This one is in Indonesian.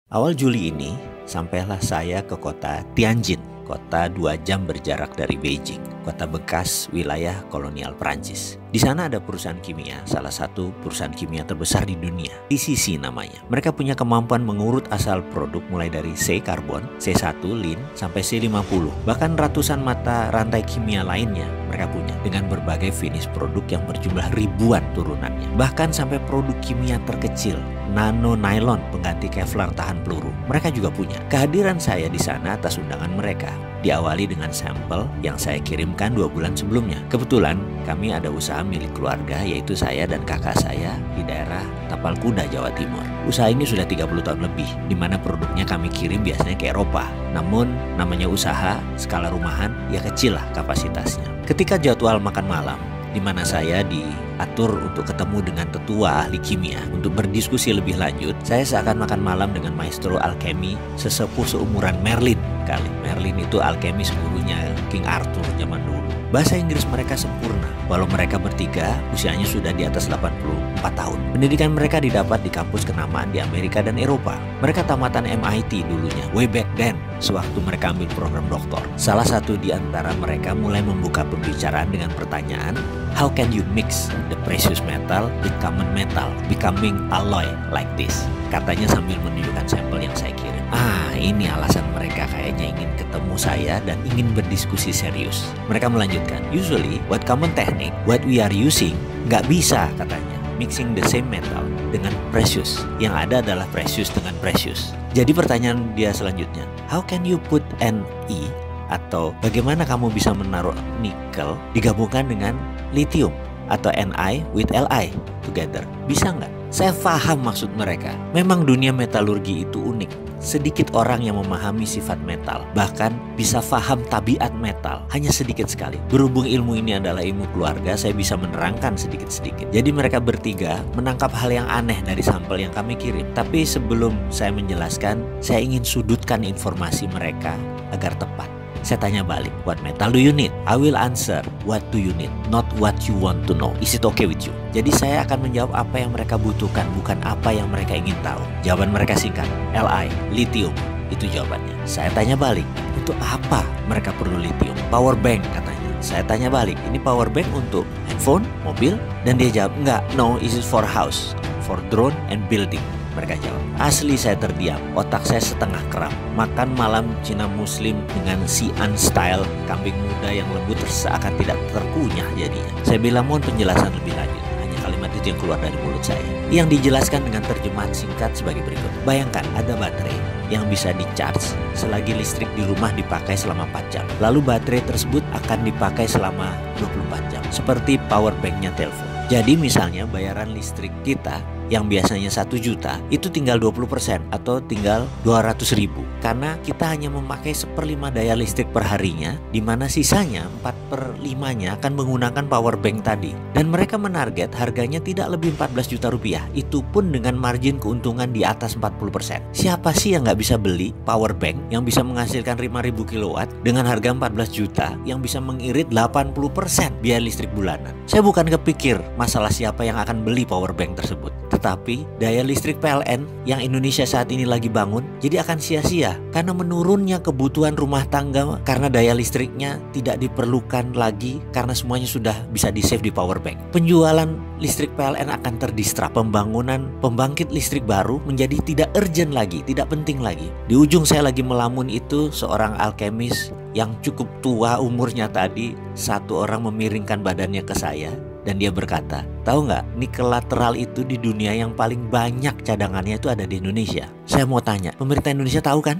Awal Juli ini, sampailah saya ke kota Tianjin, kota 2 jam berjarak dari Beijing, kota bekas wilayah kolonial Prancis. Di sana ada perusahaan kimia, salah satu perusahaan kimia terbesar di dunia, TCC namanya. Mereka punya kemampuan mengurut asal produk mulai dari C karbon, C1 lin, sampai C50. Bahkan ratusan mata rantai kimia lainnya mereka punya dengan berbagai finish produk yang berjumlah ribuan turunannya. Bahkan sampai produk kimia terkecil, nano nylon pengganti Kevlar tahan peluru, mereka juga punya. Kehadiran saya di sana atas undangan mereka diawali dengan sampel yang saya kirimkan 2 bulan sebelumnya. Kebetulan kami ada usaha milik keluarga, yaitu saya dan kakak saya di daerah Tapal Kuda, Jawa Timur. Usaha ini sudah 30 tahun lebih, di mana produknya kami kirim biasanya ke Eropa. Namun namanya usaha skala rumahan, ya kecil lah kapasitasnya. Ketika jadwal makan malam, di mana saya diatur untuk ketemu dengan tetua ahli kimia untuk berdiskusi lebih lanjut, saya seakan makan malam dengan maestro alkemi sesepuh seumuran Merlin kali. Merlin itu alkemis gurunya King Arthur zaman dulu. Bahasa Inggris mereka sempurna, walau mereka bertiga usianya sudah di atas 84 tahun. Pendidikan mereka didapat di kampus kenamaan di Amerika dan Eropa. Mereka tamatan MIT dulunya, way back then, sewaktu mereka ambil program doktor. Salah satu di antara mereka mulai membuka pembicaraan dengan pertanyaan, how can you mix the precious metal with common metal, becoming alloy like this? Katanya sambil menunjukkan sampel yang saya kirim. Ini alasan mereka kayaknya ingin ketemu saya dan ingin berdiskusi serius. Mereka melanjutkan, usually what common technique, what we are using, nggak bisa katanya mixing the same metal dengan precious. Yang ada adalah precious dengan precious. Jadi pertanyaan dia selanjutnya, how can you put Ne atau bagaimana kamu bisa menaruh nikel digabungkan dengan lithium atau Ni with Li together? Bisa nggak? Saya paham maksud mereka. Memang dunia metalurgi itu unik. Sedikit orang yang memahami sifat metal, bahkan bisa paham tabiat metal, hanya sedikit sekali. Berhubung ilmu ini adalah ilmu keluarga, saya bisa menerangkan sedikit-sedikit. Jadi mereka bertiga menangkap hal yang aneh dari sampel yang kami kirim. Tapi sebelum saya menjelaskan, saya ingin sudutkan informasi mereka agar tepat. Saya tanya balik, what metal do you need? I will answer, what do you need? Not what you want to know. Is it okay with you? Jadi saya akan menjawab apa yang mereka butuhkan, bukan apa yang mereka ingin tahu. Jawaban mereka singkat, Li, lithium. Itu jawabannya. Saya tanya balik, untuk apa mereka perlu lithium? Power bank katanya. Saya tanya balik, ini power bank untuk handphone, mobil? Dan dia jawab, enggak, no, is it for house, for drone and building. Mereka jawab. Asli saya terdiam, otak saya setengah kram. Makan malam Cina Muslim dengan Xi'an style, kambing muda yang lembut seakan tidak terkunyah jadinya. Saya bilang mohon penjelasan lebih lanjut. Hanya kalimat itu yang keluar dari mulut saya, yang dijelaskan dengan terjemahan singkat sebagai berikut. Bayangkan ada baterai yang bisa di-charge selagi listrik di rumah dipakai selama 4 jam. Lalu baterai tersebut akan dipakai selama 24 jam, seperti power banknya telepon. Jadi misalnya bayaran listrik kita yang biasanya 1 juta itu tinggal 20% atau tinggal 200.000, karena kita hanya memakai 1/5 daya listrik per harinya, di mana sisanya 4/5-nya akan menggunakan power bank tadi. Dan mereka menarget harganya tidak lebih 14 juta rupiah, itu pun dengan margin keuntungan di atas 40%. Siapa sih yang nggak bisa beli power bank yang bisa menghasilkan 5.000 kilowatt dengan harga 14 juta yang bisa mengirit 80% biaya listrik bulanan? Saya bukan kepikir masalah siapa yang akan beli power bank tersebut, tetapi daya listrik PLN yang Indonesia saat ini lagi bangun jadi akan sia-sia karena menurunnya kebutuhan rumah tangga, karena daya listriknya tidak diperlukan lagi karena semuanya sudah bisa di-save di power bank. Penjualan listrik PLN akan terdistrap, pembangunan pembangkit listrik baru menjadi tidak urgent lagi, tidak penting lagi. Di ujung saya lagi melamun itu seorang alkemis yang cukup tua umurnya tadi, satu orang memiringkan badannya ke saya. Dan dia berkata, tahu nggak, nikel lateral itu di dunia yang paling banyak cadangannya itu ada di Indonesia. Saya mau tanya, pemerintah Indonesia tahu kan?